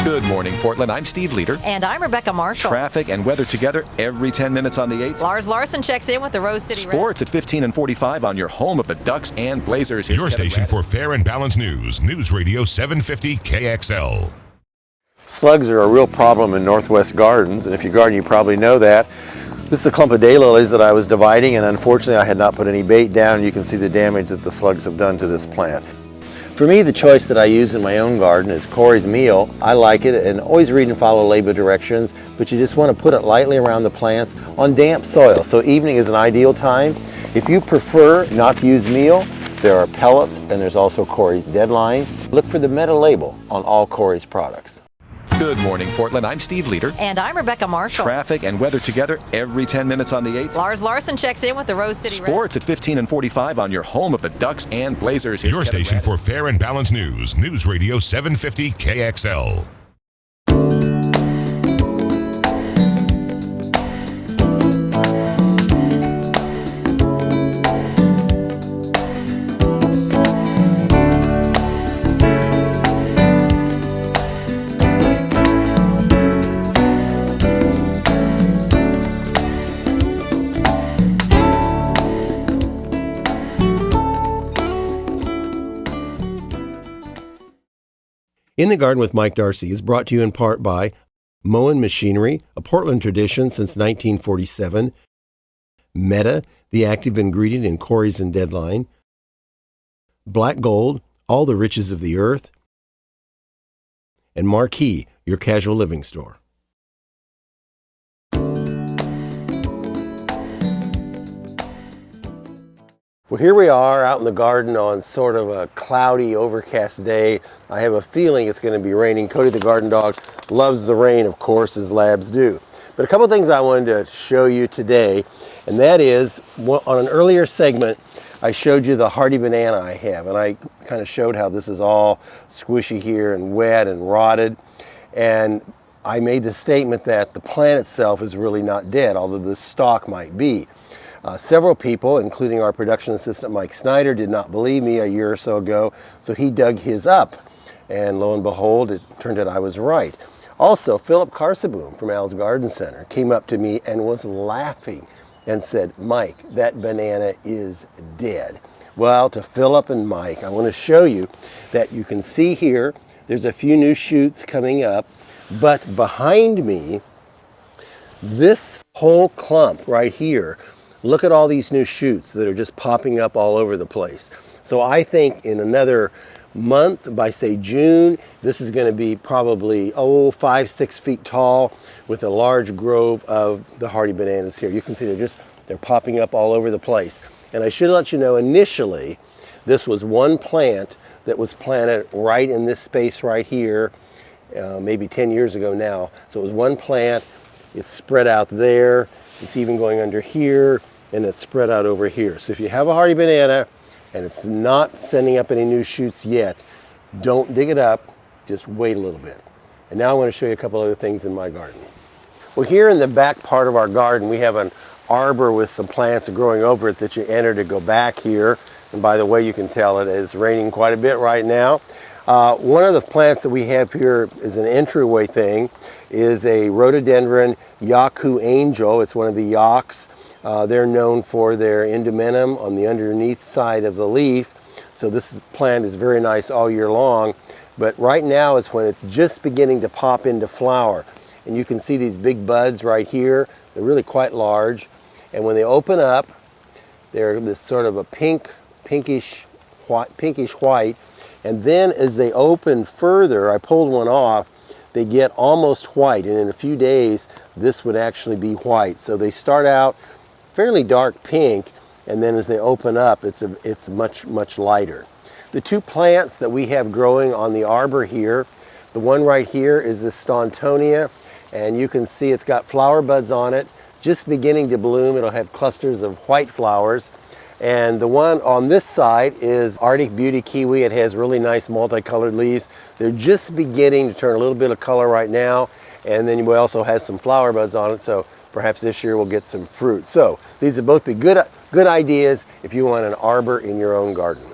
Good morning, Portland. I'm Steve Leader. And I'm Rebecca Marshall. Traffic and weather together every 10 minutes on the 8s. Lars Larson checks in with the Rose City Sports at 15 and 45 on your home of the Ducks and Blazers. Here's your station for fair and balanced news. News Radio 750 KXL. Slugs are a real problem in Northwest Gardens, and if you garden, you probably know that. This is a clump of daylilies that I was dividing, and unfortunately I had not put any bait down. You can see the damage that the slugs have done to this plant. For me, the choice that I use in my own garden is Corey's Meal. I like it, and always read and follow label directions, but you just want to put it lightly around the plants on damp soil. So evening is an ideal time. If you prefer not to use meal, there are pellets, and there's also Corey's Deadline. Look for the meta label on all Corey's products. Good morning, Portland. I'm Steve Leader. And I'm Rebecca Marshall. Traffic and weather together every 10 minutes on the 8s. Lars Larson checks in with the Rose City Sports at 15 and 45 on your home of the Ducks and Blazers. Here's your station for fair and balanced news. News Radio 750 KXL. In the Garden with Mike Darcy is brought to you in part by Moen Machinery, a Portland tradition since 1947, Meta, the active ingredient in Corey's and Deadline, Black Gold, all the riches of the earth, and Marquee, your casual living store. Well, here we are out in the garden on sort of a cloudy, overcast day. I have a feeling it's going to be raining. Cody the garden dog loves the rain, of course, as labs do. But a couple of things I wanted to show you today, and that is, on an earlier segment, I showed you the hardy banana I have, and I kind of showed how this is all squishy here and wet and rotted. And I made the statement that the plant itself is really not dead, although the stalk might be. Several people, including our production assistant Mike Snyder, did not believe me a year or so ago, so he dug his up. And lo and behold, it turned out I was right. Also, Philip Carsaboom from Al's Garden Center came up to me and was laughing and said, "Mike, that banana is dead." Well, to Philip and Mike, I want to show you that you can see here, there's a few new shoots coming up, but behind me, this whole clump right here, look at all these new shoots that are just popping up all over the place. So I think in another month, by say June, this is going to be probably 5-6 feet tall with a large grove of the hardy bananas here. You can see they're popping up all over the place. And I should let you know, initially, this was one plant that was planted right in this space right here, maybe 10 years ago now. So it was one plant, it's spread out there, it's even going under here, and it's spread out over here. So if you have a hardy banana and it's not sending up any new shoots yet, don't dig it up, just wait a little bit. And now I want to show you a couple other things in my garden. Well, here in the back part of our garden, we have an arbor with some plants growing over it that you enter to go back here. And by the way, you can tell it is raining quite a bit right now. One of the plants that we have here is an entryway thing, is a Rhododendron Yaku Angel. It's one of the yaks. They're known for their indumentum on the underneath side of the leaf. So this plant is very nice all year long. But right now is when it's just beginning to pop into flower. And you can see these big buds right here. They're really quite large. And when they open up, they're this sort of a pinkish white. And then as they open further, I pulled one off, they get almost white, and in a few days this would actually be white. So they start out fairly dark pink, and then as they open up it's much lighter. The two plants that we have growing on the arbor here, the one right here is the Stauntonia, and you can see it's got flower buds on it, just beginning to bloom. It'll have clusters of white flowers. And the one on this side is Arctic Beauty Kiwi. It has really nice multicolored leaves. They're just beginning to turn a little bit of color right now. And then we also have some flower buds on it, so perhaps this year we'll get some fruit. So these would both be good ideas if you want an arbor in your own garden.